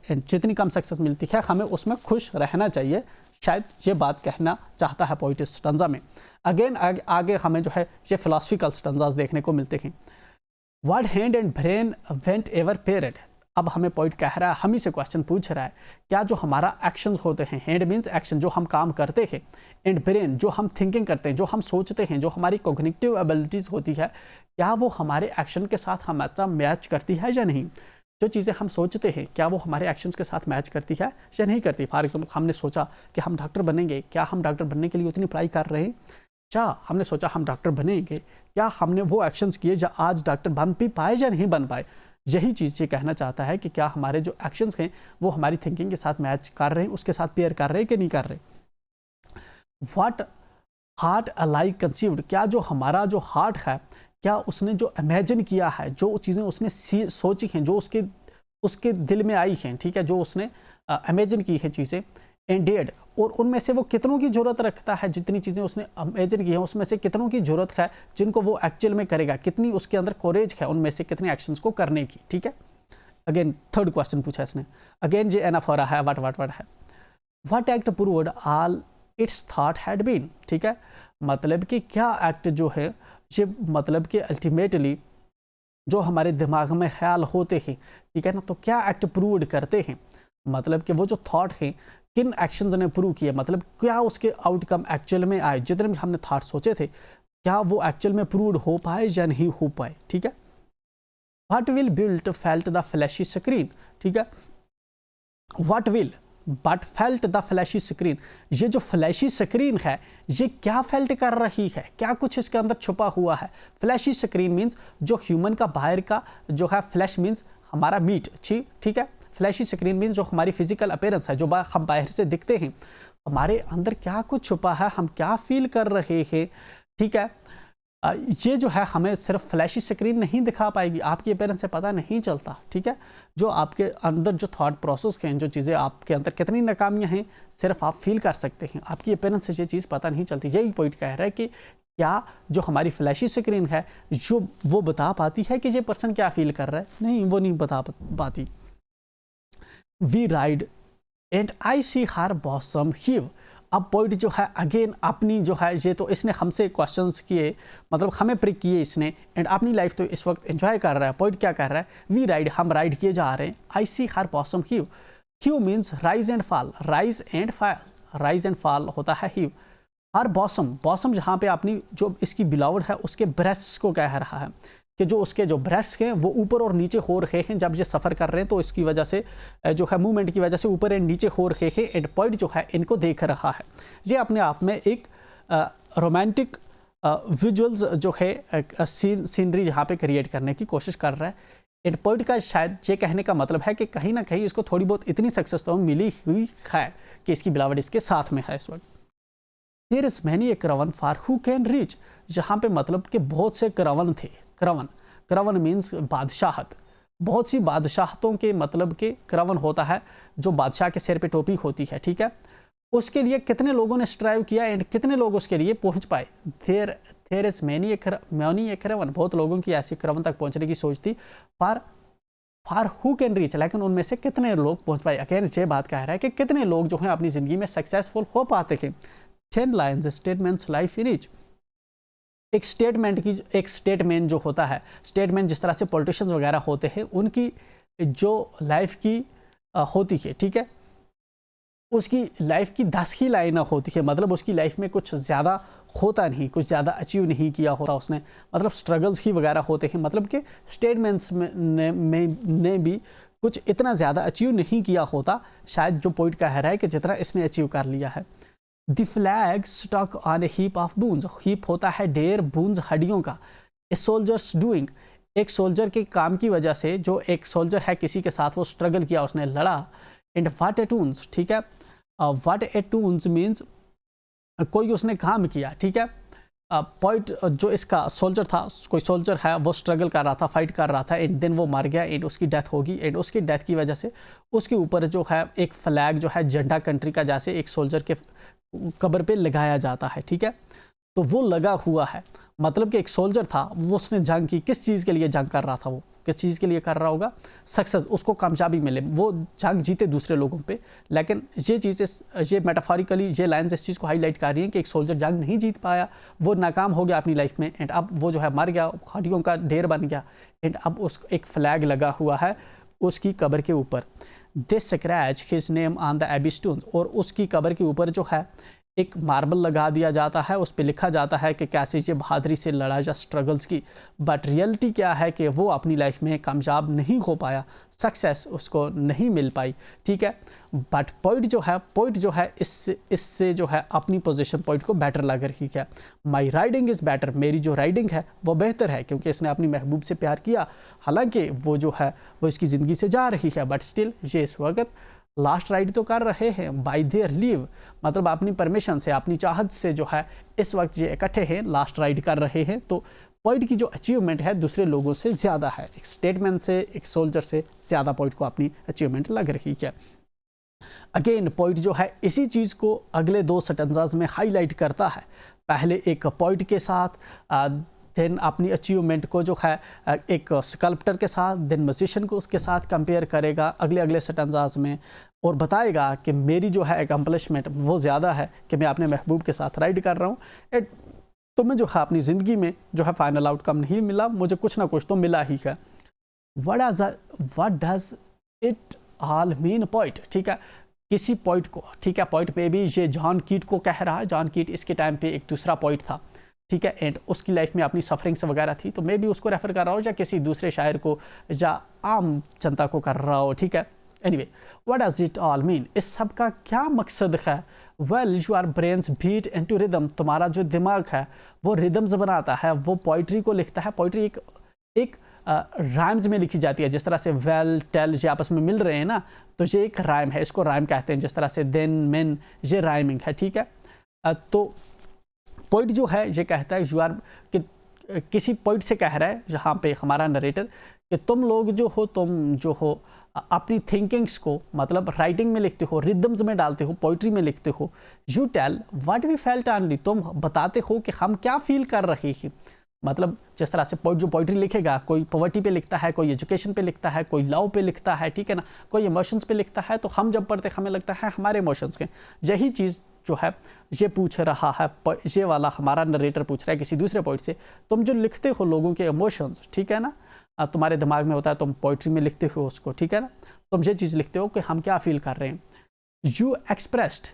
And जितनी कम success मिलती है हमें उसमें खुश रहना चाहिए। शायद ये बात कहना चाहता है पोइट इस स्टैंजा में। अगेन आगे हमें जो है ये फिलोसफिकल स्टैंजास देखने को मिलते हैं। Word hand and brain went ever paired. अब हमें पॉइंट कह रहा है, हम ही से क्वेश्चन पूछ रहा है, क्या जो हमारा एक्शंस होते हैं, हैंड मीन्स एक्शन जो हम काम करते हैं, एंड ब्रेन जो हम थिंकिंग करते हैं, जो हम सोचते हैं, जो हमारी कॉग्निटिव एबिलिटीज़ होती है, क्या वो हमारे एक्शन के साथ हमेशा मैच करती है या नहीं। जो चीज़ें हम सोचते हैं क्या वो हमारे एक्शंस के साथ मैच करती है या नहीं करती। फॉर एग्जाम्पल हमने सोचा कि हम डॉक्टर बनेंगे, क्या हम डॉक्टर बनने के लिए उतनी पढ़ाई कर रहे हैं। क्या हमने सोचा हम डॉक्टर बनेंगे, क्या हमने वो एक्शंस किए जो आज डॉक्टर बन भी पाए या नहीं बन पाए। यही चीज़ ये कहना चाहता है कि क्या हमारे जो एक्शंस हैं वो हमारी थिंकिंग के साथ मैच कर रहे हैं, उसके साथ पेयर कर रहे हैं कि नहीं कर रहे। What heart alike conceived. क्या जो हमारा जो हार्ट है, क्या उसने जो इमेजिन किया है, जो चीज़ें उसने सोची हैं, जो उसके दिल में आई हैं, ठीक है, जो उसने इमेजिन की है चीज़ें, एंडेड, और उनमें से वो कितनों की ज़रूरत रखता है, जितनी चीज़ें उसने इमेजिन की है उसमें से कितनों की ज़रूरत है जिनको वो एक्चुअल में करेगा, कितनी उसके अंदर कोरेज है उनमें से कितने एक्शंस को करने की। ठीक है, अगेन थर्ड क्वेश्चन पूछा इसने। अगेन जे एनफ हो रहा है, वट है। What act proved all its thought had been. ठीक है, मतलब कि क्या एक्ट जो है ये मतलब कि अल्टीमेटली जो हमारे दिमाग में ख्याल होते हैं, ठीक है ना, तो क्या एक्ट प्रूव करते हैं, मतलब कि वो जो थॉट हैं किन एक्शंस ने प्रूव किए, मतलब क्या उसके आउटकम एक्चुअल में आए, जितने भी हमने थॉट सोचे थे क्या वो एक्चुअल में प्रूव हो पाए या नहीं हो पाए। ठीक है, what will built felt the flashy screen. ठीक है, what will but felt the flashy screen. ये जो फ्लैशी स्क्रीन है ये क्या फेल्ट कर रही है, क्या कुछ इसके अंदर छुपा हुआ है। फ्लैशी स्क्रीन मीन्स जो ह्यूमन का बाहर का जो है, फ्लैश मीन्स हमारा मीट, ठीक है, फ्लैशी स्क्रीन मीन्स जो हमारी फिजिकल अपीयरेंस है, जो हम बाहर से दिखते हैं, हमारे अंदर क्या कुछ छुपा है, हम क्या फील कर रहे हैं। ठीक है, ये जो है हमें सिर्फ फ्लैशी स्क्रीन नहीं दिखा पाएगी, आपकी अपीयरेंस से पता नहीं चलता। ठीक है, जो आपके अंदर जो थॉट प्रोसेस हैं, जो चीज़ें आपके अंदर कितनी नाकामियां हैं सिर्फ आप फील कर सकते हैं, आपकी अपीयरेंस से ये चीज़ पता नहीं चलती। यही पॉइंट कह रहा है कि क्या जो हमारी फ्लैशी स्क्रीन है जो वो बता पाती है कि ये पर्सन क्या फील कर रहा है, नहीं, वो नहीं बता पाती। We ride and I see her bosom heave. अब पॉइंट जो है अगेन अपनी जो है, ये तो इसने हमसे क्वेश्चंस किए, मतलब हमें प्रिक किए इसने, एंड अपनी लाइफ तो इस वक्त एंजॉय कर रहा है। पॉइंट क्या कर रहा है, वी राइड, हम राइड किए जा रहे हैं, I see her bosom heave. Heave means rise and fall, rise and fall, rise and fall होता है हीव। हर बॉसम, बॉसम जहाँ पे अपनी जो इसकी बिलावड है उसके ब्रेस्ट्स को कह रहा है कि जो उसके जो ब्रेस्ट हैं वो ऊपर और नीचे हो रहे हैं जब ये सफ़र कर रहे हैं, तो इसकी वजह से जो है मूवमेंट की वजह से ऊपर एंड नीचे हो रहे हैं, एंड पॉइंट जो है इनको देख रहा है। ये अपने आप में एक रोमांटिक विजुअल्स जो है सीनरी यहाँ पे क्रिएट करने की कोशिश कर रहा है। एंड पॉइंट का शायद ये कहने का मतलब है कि कहीं ना कहीं इसको थोड़ी बहुत इतनी सक्सेस तो मिली हुई है कि इसकी बिलावट इसके साथ में है इस वक्त। There is many a crown for who can reach. जहाँ पे मतलब कि बहुत से क्रवन थे, क्रवन मीन्स बादशाहत, बहुत सी बादशाहतों के मतलब के क्रवन होता है जो बादशाह के सिर पे टोपी होती है। ठीक है, उसके लिए कितने लोगों ने स्ट्राइव किया एंड कितने लोग उसके लिए पहुंच पाए। देयर इज मैनी ए क्रवन, बहुत लोगों की ऐसी क्रवन तक पहुंचने की सोच थी, फॉर हु कैन रीच, लेकिन उनमें से कितने लोग पहुंच पाए। अगेन ये बात कह रहा है कि कितने लोग जो हैं अपनी जिंदगी में सक्सेसफुल हो पाते हैं। 10 lines statements life in each. एक स्टेटमेंट जो होता है, स्टेटमेंट जिस तरह से पॉलिटिशियंस वगैरह होते हैं उनकी जो लाइफ की होती है, ठीक है, उसकी लाइफ की 10 की लाइन होती है, मतलब उसकी लाइफ में कुछ ज़्यादा होता नहीं, कुछ ज़्यादा अचीव नहीं किया होता उसने, मतलब स्ट्रगल्स ही वगैरह होते हैं, मतलब कि स्टेटमेंट्स ने भी कुछ इतना ज़्यादा अचीव नहीं किया होता, शायद जो पॉइंट कह रहा है कि जितना इसने अचीव कर लिया है। The flag stuck on a heap of bones, heap होता है ढेर, बूंस हड्डियों का। ए सोल्जर्स डूइंग, एक सोल्जर के काम की वजह से, जो एक सोल्जर है किसी के साथ वो स्ट्रगल किया, उसने लड़ा। एंड व्हाट ए टून्स, ठीक है, व्हाट ए टून्स मीन्स कोई उसने काम किया। ठीक है, पॉइंट जो इसका सोल्जर था, कोई सोल्जर है वो स्ट्रगल कर रहा था, फाइट कर रहा था, एंड देन वो मर गया एंड उसकी डेथ होगी, एंड उसकी डेथ की वजह से उसके ऊपर जो है एक फ्लैग जो है झंडा कंट्री का जैसे एक सोल्जर के कब्र पे लगाया जाता है। ठीक है, तो वो लगा हुआ है, मतलब कि एक सोल्जर था, वो उसने जंग की, किस चीज़ के लिए जंग कर रहा था, वो किस चीज़ के लिए कर रहा होगा, सक्सेस, उसको कामयाबी मिले, वो जंग जीते दूसरे लोगों पे। लेकिन ये चीज़ ये मेटाफोरिकली ये लाइन्स इस चीज़ को हाईलाइट कर रही हैं कि एक सोल्जर जंग नहीं जीत पाया, वो नाकाम हो गया अपनी लाइफ में, एंड अब वो जो है मर गया, हड्डियों का ढेर बन गया, एंड अब उस एक फ्लैग लगा हुआ है उसकी कब्र के ऊपर, this scratch his name on the abbey stones, और उसकी कब्र के ऊपर जो है एक मार्बल लगा दिया जाता है, उस पर लिखा जाता है कि कैसे ये बहादुरी से लड़ा या स्ट्रगल्स की। बट रियलिटी क्या है कि वो अपनी लाइफ में कामयाब नहीं हो पाया, सक्सेस उसको नहीं मिल पाई, ठीक है। बट पॉइंट जो है इससे जो है अपनी पोजीशन पॉइंट को बेटर लग रही है। माई राइडिंग इज़ बेटर, मेरी जो राइडिंग है वो बेहतर है, क्योंकि इसने अपनी महबूब से प्यार किया, हालांकि वो जो है वो इसकी ज़िंदगी से जा रही है, बट स्टिल ये इस वक्त लास्ट राइड तो कर रहे हैं बाय देयर लीव, मतलब अपनी परमिशन से, अपनी चाहत से जो है इस वक्त ये इकट्ठे हैं, लास्ट राइड कर रहे हैं। तो पॉइंट की जो अचीवमेंट है दूसरे लोगों से ज़्यादा है, एक स्टेटमैन से, एक सोल्जर से ज़्यादा पॉइंट को अपनी अचीवमेंट लग रही है। अगेन पॉइंट जो है इसी चीज़ को अगले 2 स्टेंजास में हाईलाइट करता है। पहले एक पॉइंट के साथ, देन अपनी अचीवमेंट को जो है एक स्कल्प्टर के साथ, देन म्यूजिशियन को उसके साथ कंपेयर करेगा अगले स्टेंजास में, और बताएगा कि मेरी जो है अकम्पलिशमेंट वो ज़्यादा है कि मैं अपने महबूब के साथ राइड कर रहा हूँ। तो मैं जो है अपनी ज़िंदगी में जो है फाइनल आउटकम नहीं मिला, मुझे कुछ ना कुछ तो मिला ही है। What does it all mean point, ठीक है, किसी पॉइंट को, ठीक है, पॉइंट पे भी ये जॉन कीट को कह रहा है। जॉन कीट इसके टाइम पे एक दूसरा पॉइंट था, ठीक है, एंड उसकी लाइफ में अपनी सफरिंग्स वगैरह थी, तो मैं भी उसको रेफर कर रहा हूँ या किसी दूसरे शायर को या आम जनता को कर रहा हूँ, ठीक है। Anyway, what does it all mean, इस सब का क्या मकसद है। Well your brains beat into rhythm, तुम्हारा जो दिमाग है वो रिदम्स बनाता है, वो पोइट्री को लिखता है। पोइट्री एक राइम्स में लिखी जाती है, जिस तरह से वेल टेल ये आपस में मिल रहे हैं ना, तो ये एक राइम है, इसको राइम कहते हैं। जिस तरह से देन मेन, ये राइमिंग है, ठीक है। तो पॉइंट जो है ये कहता है यू आर, कि किसी पॉइंट से कह रहा है यहाँ पे हमारा नरेटर कि तुम लोग जो हो अपनी थिंकिंग्स को मतलब राइटिंग में लिखते हो, रिदम्स में डालते हो, पोइट्री में लिखते हो। You tell what we felt only, तुम बताते हो कि हम क्या फील कर रहे हैं। मतलब जिस तरह से जो पोइट्री लिखेगा, कोई पॉवर्टी पे लिखता है, कोई एजुकेशन पे लिखता है, कोई लव पे लिखता है, ठीक है ना, कोई इमोशंस पे लिखता है, तो हम जब पढ़ते हमें लगता है हमारे इमोशंस के। यही चीज़ जो है ये पूछ रहा है, ये वाला हमारा नरेटर पूछ रहा है किसी दूसरे पॉइंट से, तुम जो लिखते हो लोगों के इमोशंस, ठीक है ना, तुम्हारे दिमाग में होता है, तुम पोइट्री में लिखते हो उसको, ठीक है ना, तुम ये चीज़ लिखते हो कि हम क्या फील कर रहे हैं। You expressed,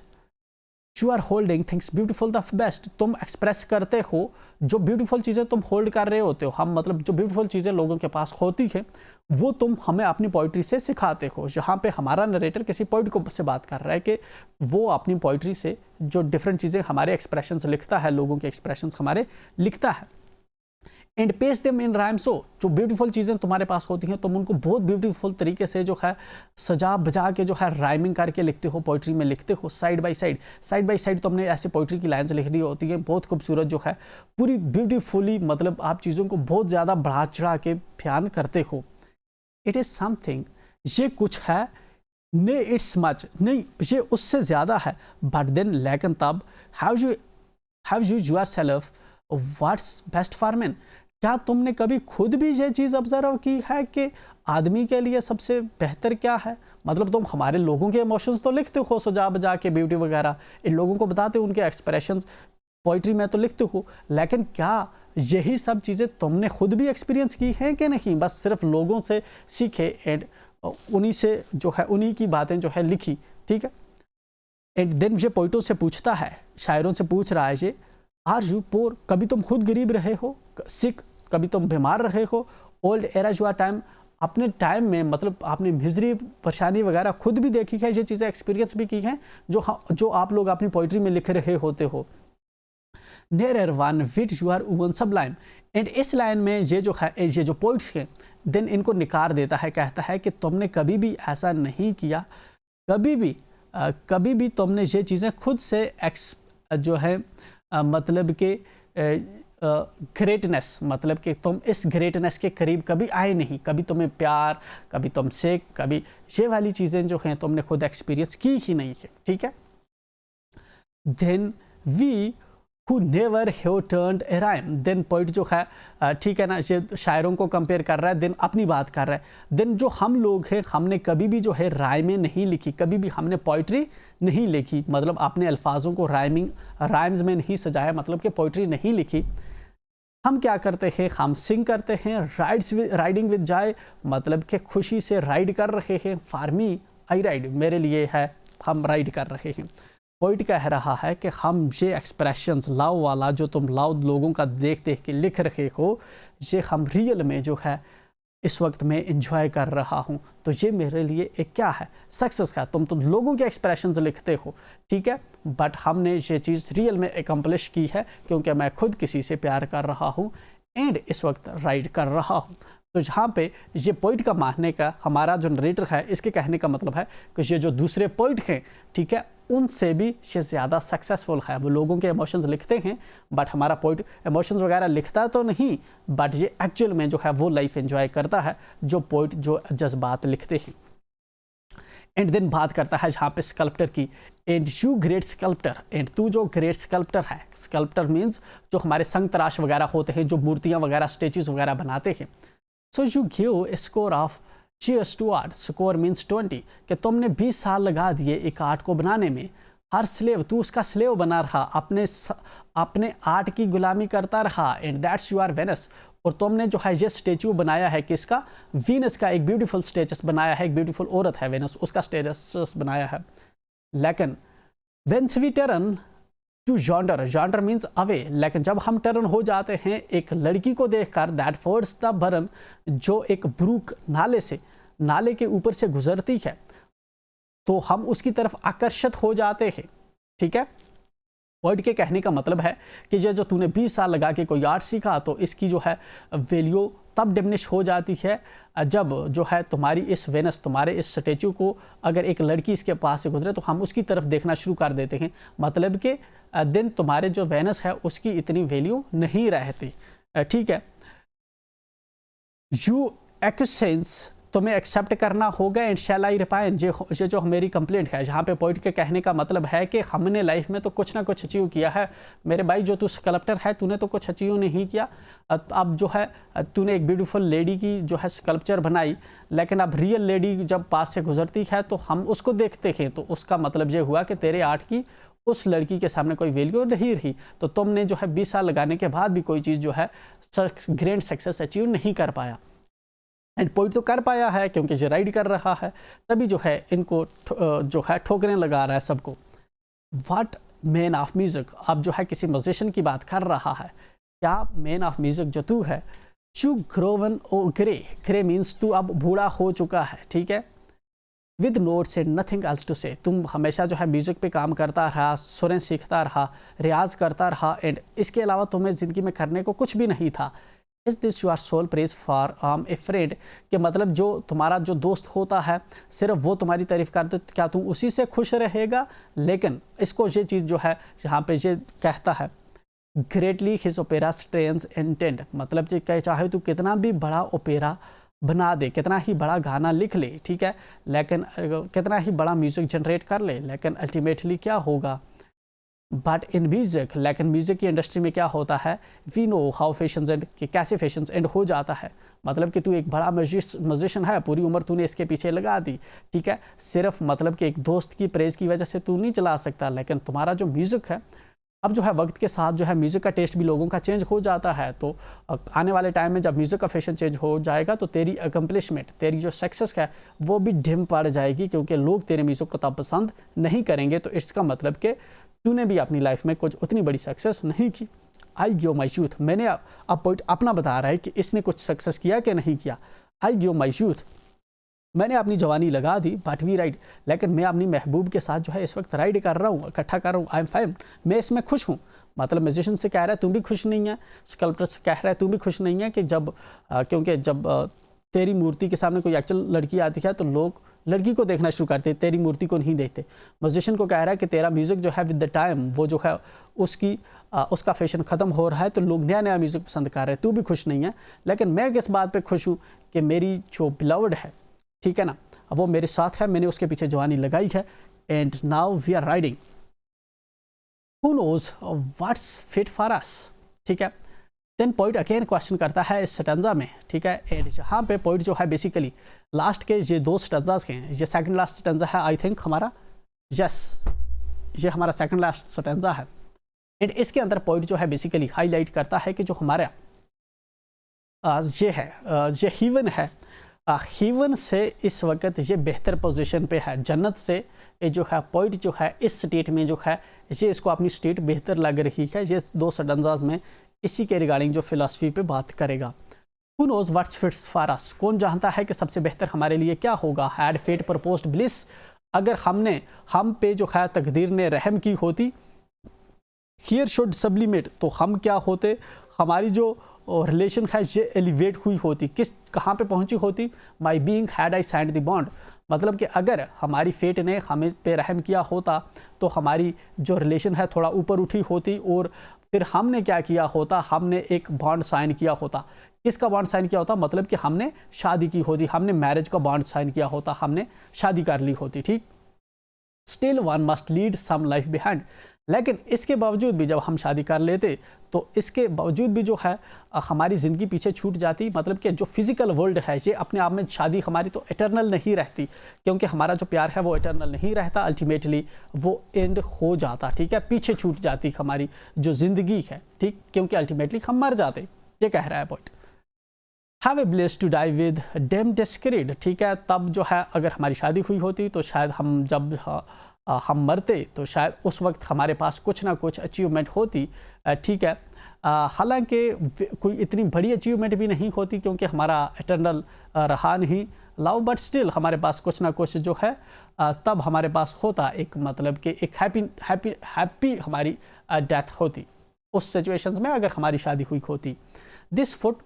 you are holding things beautiful the best, तुम एक्सप्रेस करते हो जो ब्यूटीफुल चीज़ें तुम होल्ड कर रहे होते हो। हम मतलब जो ब्यूटीफुल चीज़ें लोगों के पास होती है वो तुम हमें अपनी पोइट्री से सिखाते हो। यहाँ पे हमारा नरेटर किसी पोइट को से बात कर रहा है कि वो अपनी पोइट्री से जो डिफरेंट चीज़ें हमारे एक्सप्रेशंस लिखता है, लोगों के एक्सप्रेशंस हमारे लिखता है, and paste them in rhyme. So जो ब्यूटीफुल चीज़ें तुम्हारे पास होती हैं तुम उनको बहुत ब्यूटीफुल तरीके से जो है सजा बजा के जो है राइमिंग करके लिखते हो, पोइट्री में लिखते हो। साइड बाय साइड तुमने ऐसे पोइट्री की लाइन्स लिखनी होती हैं, बहुत खूबसूरत जो है पूरी ब्यूटीफुली, मतलब आप चीज़ों को बहुत ज़्यादा बढ़ा चढ़ा के बयान करते हो। इट इज़ समथिंग, ये कुछ है, नहीं इट्स मच, नहीं ये उससे ज़्यादा है, बट देन लेकिन तब have you your self what's best for man, क्या तुमने कभी खुद भी ये चीज़ ऑब्जर्व की है कि आदमी के लिए सबसे बेहतर क्या है। मतलब तुम हमारे लोगों के इमोशंस तो लिखते हो सजा बजा के, ब्यूटी वगैरह इन लोगों को बताते हो, उनके एक्सप्रेशंस पोइट्री में तो लिखते हो, लेकिन क्या यही सब चीज़ें तुमने खुद भी एक्सपीरियंस की हैं कि नहीं, बस सिर्फ लोगों से सीखे एंड उन्हीं से जो है उन्हीं की बातें जो है लिखी, ठीक है। एंड देन ये पोइटों से पूछता है, शायरों से पूछ रहा है ये, आर यू पोर, कभी तुम खुद गरीब रहे हो, सिक कभी तुम बीमार रहे हो, ओल्ड एरा युआ टाइम, अपने टाइम में मतलब आपने मिजरी परेशानी वगैरह खुद भी देखी है, ये चीज़ें एक्सपीरियंस भी की हैं जो आप लोग अपनी पोइट्री में लिख रहे होते हो। Near one whit you are one sublime, and इस लाइन में ये जो पोइट्स हैं देन इनको निकार देता है, कहता है कि तुमने कभी भी ऐसा नहीं किया, कभी भी तुमने ये चीज़ें खुद से जो है मतलब कि ग्रेटनेस, मतलब कि तुम इस ग्रेटनेस के करीब कभी आए नहीं, कभी तुम्हें प्यार, कभी तुम से, कभी ये वाली चीज़ें जो हैं तुमने खुद एक्सपीरियंस की ही नहीं है, ठीक है। Then we who never have turned a rhyme। Then poet जो है ठीक है ना, ये शायरों को कंपेयर कर रहा है, देन अपनी बात कर रहा है। देन जो हम लोग हैं, हमने कभी भी जो है राइमें नहीं लिखी, कभी भी हमने पोइट्री नहीं लिखी, मतलब अपने अल्फाजों को राइम्स में नहीं सजाया, मतलब कि पोइट्री नहीं लिखी। हम क्या करते हैं, हम सिंग करते हैं, राइडिंग विद जॉय, मतलब कि खुशी से राइड कर रहे हैं। फॉर मी आई राइड, मेरे लिए है, हम राइड कर रहे हैं। पोइट कह रहा है कि हम ये एक्सप्रेशंस लव वाला जो तुम लव लोगों का देख देख के लिख रहे हो, ये हम रियल में जो है इस वक्त मैं इंजॉय कर रहा हूँ। तो ये मेरे लिए एक क्या है, सक्सेस का। तुम लोगों के एक्सप्रेशंस लिखते हो, ठीक है, बट हमने ये चीज़ रियल में एकम्प्लिश की है, क्योंकि मैं खुद किसी से प्यार कर रहा हूँ एंड इस वक्त राइड कर रहा हूँ। तो जहाँ पे ये पोइट का मानने का, हमारा जो नरेटर है इसके कहने का मतलब है कि ये जो दूसरे पोइट हैं, ठीक है, उनसे भी ये ज़्यादा सक्सेसफुल है। वो लोगों के इमोशंस लिखते हैं, बट हमारा पोइट इमोशंस वगैरह लिखता तो नहीं, बट ये एक्चुअल में जो है वो लाइफ एंजॉय करता है, जो पोइट जो जज्बात लिखते हैं। एंड देन बात करता है जहाँ पे स्कल्प्टर की, and you great sculptor, and तू जो ग्रेट स्कल्प्टर है, स्कल्प्टर मीन्स जो हमारे संग तराश वगैरह होते हैं, जो मूर्तियाँ वगैरह स्टेचूज वगैरह बनाते हैं। So you give a score of cheers to art, score means 20, कि तुमने 20 साल लगा दिए एक आर्ट को बनाने में। हर स्लेव, तू उसका स्लेव बना रहा, अपने आर्ट की गुलामी करता रहा। And that's you are Venus, और तुमने जो है ये स्टेचू बनाया है किसका, वीनस का, एक ब्यूटीफुल स्टेचस बनाया है, एक ब्यूटीफुल औरत है वेनस, उसका स्टेटस बनाया है। लेकिन whence we turn to yonder, yonder means away, लेकिन जब हम टर्न हो जाते हैं एक लड़की को देखकर, दैट फोर्स द बरन, जो एक ब्रूक नाले के ऊपर से गुजरती है, तो हम उसकी तरफ आकर्षित हो जाते हैं, ठीक है। पोइट के कहने का मतलब है कि ये जो तूने 20 साल लगा के कोई आर्ट सीखा, तो इसकी जो है वैल्यू तब डिमिनिश हो जाती है जब जो है तुम्हारी इस वेनस, तुम्हारे इस स्टेचू को अगर एक लड़की इसके पास से गुजरे तो हम उसकी तरफ देखना शुरू कर देते हैं, मतलब कि दिन तुम्हारे जो वेनस है उसकी इतनी वैल्यू नहीं रहती, ठीक है। यू एक्सेंस, तुम्हें एक्सेप्ट करना होगा, एंड शैल आई रिपाइन, ये जो मेरी कंप्लेंट है। जहाँ पे पोइट के कहने का मतलब है कि हमने लाइफ में तो कुछ ना कुछ अचीव किया है, मेरे भाई जो तू स्कल्प्टर है, तूने तो कुछ अचीव नहीं किया। अब जो है तूने एक ब्यूटीफुल लेडी की जो है स्कल्पचर बनाई, लेकिन अब रियल लेडी जब पास से गुजरती है तो हम उसको देखते हैं, तो उसका मतलब ये हुआ कि तेरे आर्ट की उस लड़की के सामने कोई वैल्यू नहीं रही। तो तुमने जो है 20 साल लगाने के बाद भी कोई चीज़ जो है ग्रैंड सक्सेस अचीव नहीं कर पाया। एंड पोइट तो कर पाया है क्योंकि ये राइड कर रहा है, तभी जो है इनको जो है ठोकरें लगा रहा है सबको। व्हाट मैन ऑफ म्यूजिक, अब जो है किसी म्यूजिशियन की बात कर रहा है, क्या मैन ऑफ म्यूजिक जो तू है, you grown o grey, grey means तू अब बूढ़ा हो चुका है, ठीक है। With notes and nothing else to say, तुम हमेशा जो है म्यूजिक पे काम करता रहा, सुरें सीखता रहा, रियाज करता रहा, एंड इसके अलावा तुम्हें ज़िंदगी में करने को कुछ भी नहीं था। Is this your sole praise for a friend, कि मतलब जो तुम्हारा जो दोस्त होता है सिर्फ वो तुम्हारी तारीफ कर दे, क्या तुम उसी से खुश रहेगा। लेकिन इसको ये चीज़ जो है यहाँ पे ये कहता है, greatly his opera strains intent, मतलब ये कह चाहे तू कितना भी बड़ा ओपेरा बना दे, कितना ही बड़ा गाना लिख ले, ठीक है, लेकिन कितना ही बड़ा म्यूज़िक जनरेट कर ले, लेकिन अल्टीमेटली क्या होगा। बट इन म्यूज़िक, लेकिन म्यूज़िक की इंडस्ट्री में क्या होता है, we know how fashions end, कि कैसे फैशंस एंड हो जाता है। मतलब कि तू एक बड़ा म्यूजिशियन है, पूरी उम्र तूने इसके पीछे लगा दी, ठीक है, सिर्फ मतलब कि एक दोस्त की प्रेज़ की वजह से तू नहीं चला सकता। लेकिन तुम्हारा जो म्यूज़िक है, अब जो है वक्त के साथ जो है म्यूज़िक का टेस्ट भी लोगों का चेंज हो जाता है। तो आने वाले टाइम में जब म्यूज़िक का फैशन चेंज हो जाएगा तो तेरी अकम्पलिशमेंट, तेरी जो सक्सेस है वो भी डिम पड़ जाएगी, क्योंकि लोग तेरे म्यूज़िक को तब पसंद नहीं करेंगे। तो इसका मतलब कि तूने भी अपनी लाइफ में कुछ उतनी बड़ी सक्सेस नहीं की। आई गिव माई यूथ, मैंने अब पॉइंट अपना बता रहा है कि इसने कुछ सक्सेस किया कि नहीं किया। आई गिव माई यूथ, मैंने अपनी जवानी लगा दी, बट वी राइड, लेकिन मैं अपनी महबूब के साथ जो है इस वक्त राइड कर रहा हूँ, इकट्ठा कर रहा हूँ। आई एम फाइन, मैं इसमें खुश हूँ। मतलब म्यूजिशियन से कह रहा है तुम भी खुश नहीं है, स्कल्पटर से कह रहा है तुम भी खुश नहीं है, कि जब क्योंकि जब तेरी मूर्ति के सामने कोई एक्चुअल लड़की आती है तो लोग लड़की को देखना शुरू करते, तेरी मूर्ति को नहीं देखते। म्यूजिशियन को कह रहा है कि तेरा म्यूज़िक जो है विद द टाइम वो जो है उसका फैशन ख़त्म हो रहा है, तो लोग नया नया म्यूज़िक पसंद कर रहे हैं, तू भी खुश नहीं है। लेकिन मैं किस बात पे खुश हूँ कि मेरी जो बिलवड है, ठीक है ना, वो मेरे साथ है, मैंने उसके पीछे जवानी लगाई है, and now we are riding. Who knows what's fit for us, ठीक है। देन पोइट अगेन क्वेश्चन करता है इस स्टैंजा में, ठीक है। एंड यहाँ पे पोइट जो है बेसिकली लास्ट के ये दो स्टैंजाज के हैं, ये सेकंड लास्ट स्टैंजा है आई थिंक हमारा, यस ये हमारा सेकंड लास्ट स्टैंजा है। एंड इसके अंदर पोइट जो है बेसिकली हाईलाइट करता है कि जो हमारा ये है ये हीवन है, हीवन से इस वक्त ये बेहतर पोजीशन पे है, जन्नत से ये जो है पोइट जो है इस स्टेट में जो है ये इसको अपनी स्टेट बेहतर लग रही है। ये दो स्टैंजाज में इसी के रिगार्डिंग जो फिलॉसफी पे बात करेगा। Who knows what's fits for us, कौन जानता है कि सबसे बेहतर हमारे लिए क्या होगा। हैड फेट प्रपोज्ड ब्लिस, अगर हम पे जो है तकदीर ने रहम की होती, हियर शुड सब्लिमेट, तो हम क्या होते, हमारी जो रिलेशन है ये एलिवेट हुई होती, कहाँ पे पहुँची होती, my being had I signed the bond, मतलब कि अगर हमारी फेट ने हमें पे रहम किया होता तो हमारी जो रिलेशन है थोड़ा ऊपर उठी होती, और फिर हमने क्या किया होता, हमने एक बॉन्ड साइन किया होता। किसका बॉन्ड साइन किया होता, मतलब कि हमने शादी की होती, हमने मैरिज का बॉन्ड साइन किया होता, हमने शादी कर ली होती, ठीक। Still one must lead some life behind, लेकिन इसके बावजूद भी जब हम शादी कर लेते तो इसके बावजूद भी जो है हमारी ज़िंदगी पीछे छूट जाती, मतलब कि जो फिज़िकल वर्ल्ड है ये अपने आप में, शादी हमारी तो इटर्नल नहीं रहती, क्योंकि हमारा जो प्यार है वो इटर्नल नहीं रहता, अल्टीमेटली वो एंड हो जाता, ठीक है, पीछे छूट जाती हमारी जो ज़िंदगी है, ठीक, क्योंकि अल्टीमेटली हम मर जाते, ये कह रहा है point. Have a bless to die with them discreet, ठीक है, तब जो है अगर हमारी शादी हुई होती तो शायद हम जब हम मरते तो शायद उस वक्त हमारे पास कुछ ना कुछ अचीवमेंट होती, ठीक है। हालांकि कोई इतनी बड़ी अचीवमेंट भी नहीं होती क्योंकि हमारा इटर्नल रहा नहीं लव, बट स्टिल हमारे पास कुछ ना कुछ जो है तब हमारे पास होता, एक मतलब कि एक हैप्पी हमारी डेथ होती उस सिचुएशंस में अगर हमारी शादी हुई होती। This foot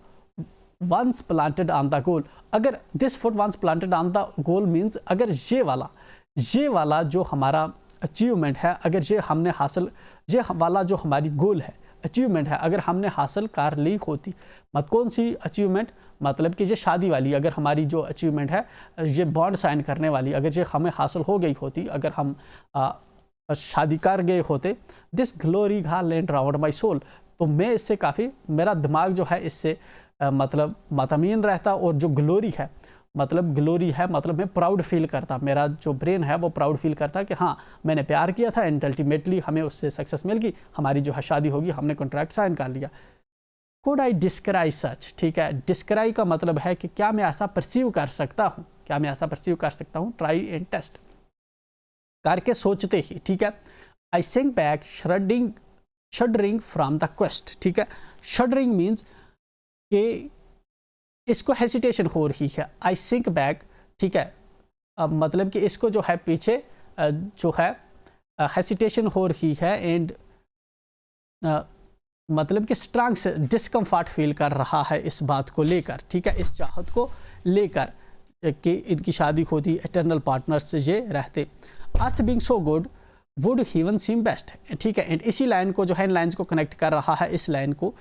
once planted on the goal, अगर this foot once planted on the goal means अगर ये वाला जो हमारा अचीवमेंट है, अगर ये हमने हासिल, ये वाला जो हमारी गोल है, अचीवमेंट है, अगर हमने हासिल कर ली होती, मत कौन सी अचीवमेंट, मतलब कि ये शादी वाली, अगर हमारी जो अचीवमेंट है ये बॉन्ड साइन करने वाली, अगर ये हमें हासिल हो गई होती, अगर हम शादी कर गए होते, this glory garland round my soul, तो मैं इससे काफ़ी, मेरा दिमाग जो है इससे मतलब मतमीन रहता, और जो ग्लोरी है मतलब मैं प्राउड फील करता, मेरा जो ब्रेन है वो प्राउड फील करता कि हाँ मैंने प्यार किया था एंड अल्टीमेटली हमें उससे सक्सेस मिल गई, हमारी जो है शादी होगी, हमने कॉन्ट्रैक्ट साइन कर लिया। कुड आई डिस्क्राइब सच, ठीक है, डिस्क्राइब का मतलब है कि क्या मैं ऐसा परसीव कर सकता हूँ, ट्राई एंड टेस्ट करके सोचते ही, ठीक है। I sink back shuddering from the quest, ठीक है, शडरिंग मीन्स कि इसको हेसिटेशन हो रही है, आई सिंक बैक, ठीक है, मतलब कि इसको जो है पीछे जो है हेसिटेशन हो रही है, एंड मतलब कि स्ट्रांग से डिस्कम्फर्ट फील कर रहा है इस बात को लेकर, ठीक है, इस चाहत को लेकर कि इनकी शादी होती, इटर्नल पार्टनर्स से ये रहते। Earth being so good would heaven seem best, ठीक है, एंड इसी लाइन को जो है, इन लाइन्स को कनेक्ट कर रहा है इस लाइन को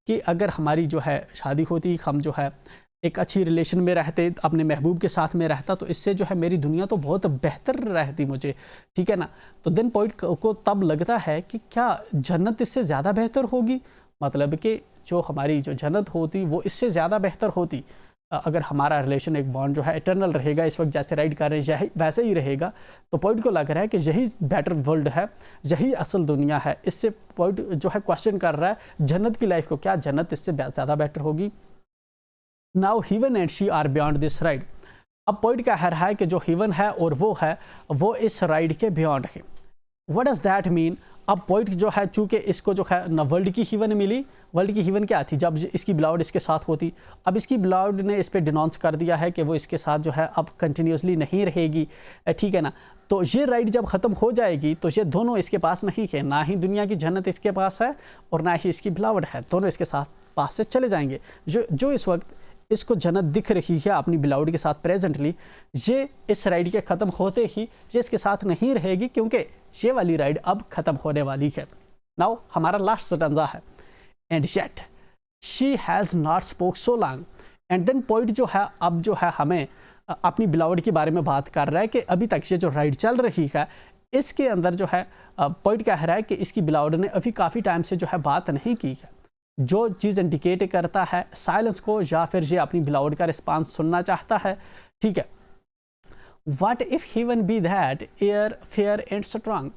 कि अगर हमारी जो है शादी होती, हम जो है एक अच्छी रिलेशन में रहते, अपने महबूब के साथ में रहता, तो इससे जो है मेरी दुनिया तो बहुत बेहतर रहती मुझे, ठीक है ना। तो देन पॉइंट को तब लगता है कि क्या जन्नत इससे ज़्यादा बेहतर होगी, मतलब कि जो हमारी जो जन्नत होती वो इससे ज़्यादा बेहतर होती अगर हमारा रिलेशन, एक बॉन्ड जो है इटर्नल रहेगा, इस वक्त जैसे राइड कर रहे हैं वैसे ही रहेगा। तो पॉइंट को लग रहा है कि यही बेटर वर्ल्ड है, यही असल दुनिया है। इससे पॉइंट जो है क्वेश्चन कर रहा है जन्नत की लाइफ को, क्या जन्नत इससे ज़्यादा बेटर होगी। Now heaven and she are beyond this ride, अब पॉइंट क्या है रहा है कि जो हीवन है और वो इस राइड के बियॉन्ड है। व्हाट डज दैट मीन, अब पॉइंट जो है चूंकि इसको जो है ना वर्ल्ड की हीवन मिली, वर्ल्ड की हीवन क्या थी, जब इसकी बिलाउड इसके साथ होती, अब इसकी बिलाउड ने इस पर डिनाउंस कर दिया है कि वो इसके साथ जो है अब कंटिन्यूसली नहीं रहेगी, ठीक है ना। तो ये राइड जब ख़त्म हो जाएगी तो ये दोनों इसके पास नहीं है, ना ही दुनिया की जन्नत इसके पास है और ना ही इसकी बिलाउड है, दोनों इसके साथ पास से चले जाएंगे। जो इस वक्त इसको जन्नत दिख रही है अपनी बिलाउड के साथ प्रेजेंटली, ये इस राइड के ख़त्म होते ही ये इसके साथ नहीं रहेगी, क्योंकि ये वाली राइड अब ख़त्म होने वाली है। नाउ हमारा लास्ट स्टैंजा है, and yet she has not spoke so long, and then point जो है अब जो है हमें अपनी बिलाउड के बारे में बात कर रहा है कि अभी तक ये जो राइड चल रही है इसके अंदर जो है पॉइंट कह रहा है कि इसकी बिलावड ने अभी काफ़ी टाइम से जो है बात नहीं की है, जो चीज़ इंडिकेट करता है साइलेंस को, या फिर ये अपनी बिलावड का रिस्पांस सुनना चाहता है। ठीक है, what if heaven be that air fair and strong,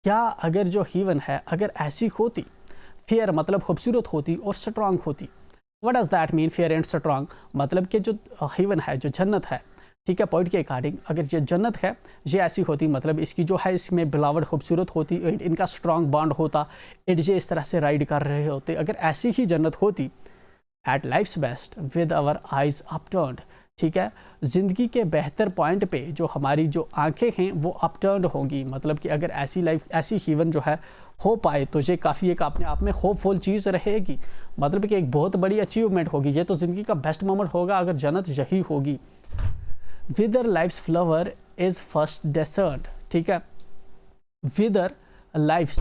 क्या अगर जो हीवन है अगर ऐसी होती, फेयर मतलब खूबसूरत होती और स्ट्रांग होती। What does that mean fair and strong, मतलब कि जो हीवन है, जो जन्नत है, ठीक है, पॉइंट के अकॉर्डिंग अगर ये जन्नत है ये ऐसी होती, मतलब इसकी जो है इसमें बिलावड खूबसूरत होती, इनका स्ट्रांग बॉन्ड होता, ये इस तरह से राइड कर रहे होते। अगर ऐसी ही जन्नत होती, at life's best with our eyes upturned, ठीक है, ज़िंदगी के बेहतर पॉइंट पे जो हमारी जो आंखें हैं वो अपटर्न्ड होंगी, मतलब कि अगर ऐसी लाइफ, ऐसी हीवन जो है हो पाए तो ये काफ़ी एक अपने आप में होपफुल चीज़ रहेगी, मतलब कि एक बहुत बड़ी अचीवमेंट होगी। ये तो ज़िंदगी का बेस्ट मोमेंट होगा अगर जन्नत यही होगी। Whether life's flower is first desert, ठीक है, विदर लाइफ्स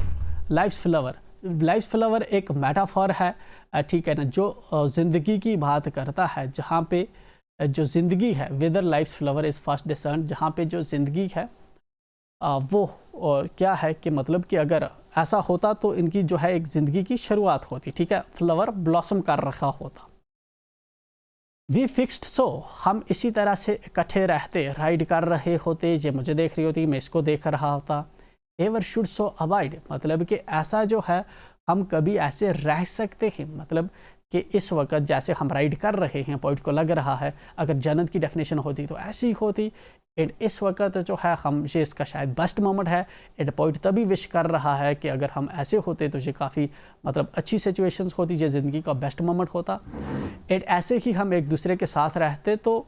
फ्लावर एक मेटाफॉर है, ठीक है ना, जो ज़िंदगी की बात करता है, जहाँ पे जो ज़िंदगी है, whether life's flower is first desert, जहाँ पे जो ज़िंदगी है वो क्या है कि मतलब कि अगर ऐसा होता तो इनकी जो है एक ज़िंदगी की शुरुआत होती, ठीक है, फ्लावर ब्लॉसम कर रखा होता। वी फिक्स्ड सो, हम इसी तरह से इकट्ठे रहते, राइड कर रहे होते, ये मुझे देख रही होती, मैं इसको देख रहा होता। एवर शुड सो अवॉइड, मतलब कि ऐसा जो है हम कभी ऐसे रह सकते हैं, मतलब कि इस वक्त जैसे हम राइड कर रहे हैं, पॉइंट को लग रहा है अगर जन्नत की डेफिनेशन होती तो ऐसी होती। एंड इस वक्त जो है हम ये इसका शायद बेस्ट मोमेंट है, एंड पॉइंट तभी विश कर रहा है कि अगर हम ऐसे होते तो ये काफ़ी मतलब अच्छी सिचुएशंस होती, ये ज़िंदगी का बेस्ट मोमेंट होता। एंड ऐसे ही हम एक दूसरे के साथ रहते तो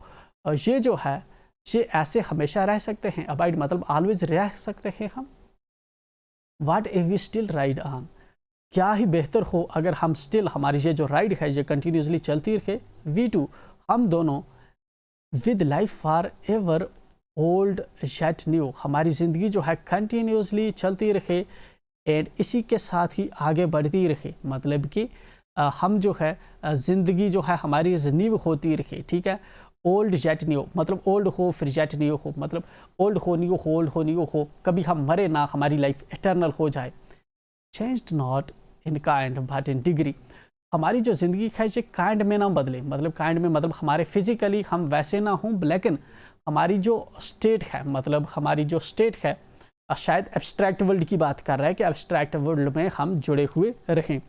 ये जो है ये ऐसे हमेशा रह सकते हैं, अबाइड मतलब ऑलवेज रह सकते हैं हम। What if we still ride on, क्या ही बेहतर हो अगर हम स्टिल, हमारी ये जो राइड है ये कंटिन्यूसली चलती रहे। वी टू, हम दोनों, with life for ever old yet new, हमारी ज़िंदगी जो है कंटिन्यूसली चलती रहे एंड इसी के साथ ही आगे बढ़ती रहे, मतलब कि हम जो है ज़िंदगी जो है हमारी रिन्यू होती रहे, ठीक है। ओल्ड येट न्यू मतलब ओल्ड हो फिर येट न्यू हो, मतलब ओल्ड हो न्यू हो, ओल्ड हो न्यू हो, कभी हम मरे ना, हमारी लाइफ इटर्नल हो जाए। Changed not in kind but in degree, हमारी जो ज़िंदगी है ये काइंड में ना बदले, मतलब काइंड में मतलब हमारे फिजिकली हम वैसे ना हों, लेकिन हमारी जो स्टेट है, मतलब हमारी जो स्टेट है, शायद एब्स्ट्रैक्ट वर्ल्ड की बात कर रहा है कि एब्स्ट्रैक्ट वर्ल्ड में हम जुड़े हुए रहें।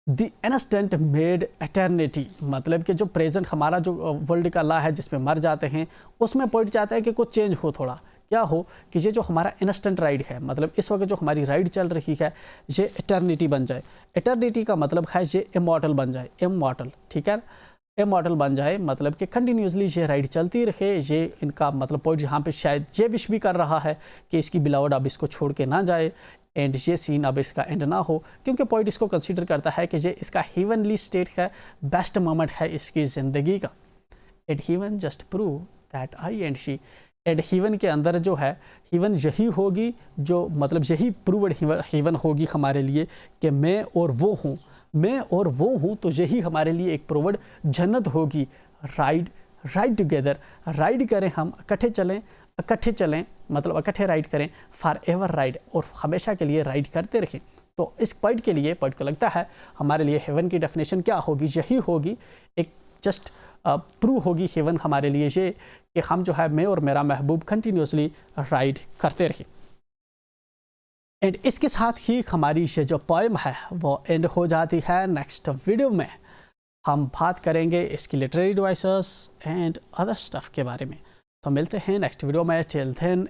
द इंस्टेंट मेड एटर्निटी, मतलब कि जो प्रेजेंट हमारा जो वर्ल्ड का ला है जिसमें मर जाते हैं, उसमें पॉइंट चाहता है कि कुछ चेंज हो, थोड़ा क्या हो कि ये जो हमारा इंस्टेंट राइड है, मतलब इस वक्त जो हमारी राइड चल रही है ये इटर्निटी बन जाए। इटर्निटी का मतलब है ये इमॉर्टल बन जाए, इमॉर्टल, ठीक है, इमॉर्टल बन जाए, मतलब कि कंटिन्यूसली ये राइड चलती रहे। ये इनका मतलब पॉइंट यहाँ पे शायद ये विश भी कर रहा है कि इसकी बिलावड अब इसको छोड़ के ना जाए एंड ये सीन अब इसका एंड ना हो, क्योंकि पॉइंट इसको कंसीडर करता है कि ये इसका हेवनली स्टेट है, बेस्ट मोमेंट है इसकी ज़िंदगी का। And heaven just prove that I and she, and heaven के अंदर जो है हेवन यही होगी, जो मतलब यही प्रूव्ड हेवन होगी हमारे लिए कि मैं और वो हूँ, मैं और वो हूँ, तो यही हमारे लिए एक प्रूव्ड जन्नत होगी। राइड टुगेदर, राइड करें हम, इकट्ठे चलें मतलब इकट्ठे राइड करें, फॉर एवर राइड, और हमेशा के लिए राइड करते रहें। तो इस पॉइंट के लिए, पॉइंट को लगता है हमारे लिए हेवन की डेफिनेशन क्या होगी, यही होगी, एक जस्ट प्रूव होगी हेवन हमारे लिए ये कि हम जो है मैं और मेरा महबूब कंटिन्यूसली राइड करते रहे। एंड इसके साथ ही हमारी ये जो पोएम है वो एंड हो जाती है। नेक्स्ट वीडियो में हम बात करेंगे इसकी literary devices and other stuff के बारे में। तो मिलते हैं नेक्स्ट वीडियो में। Till then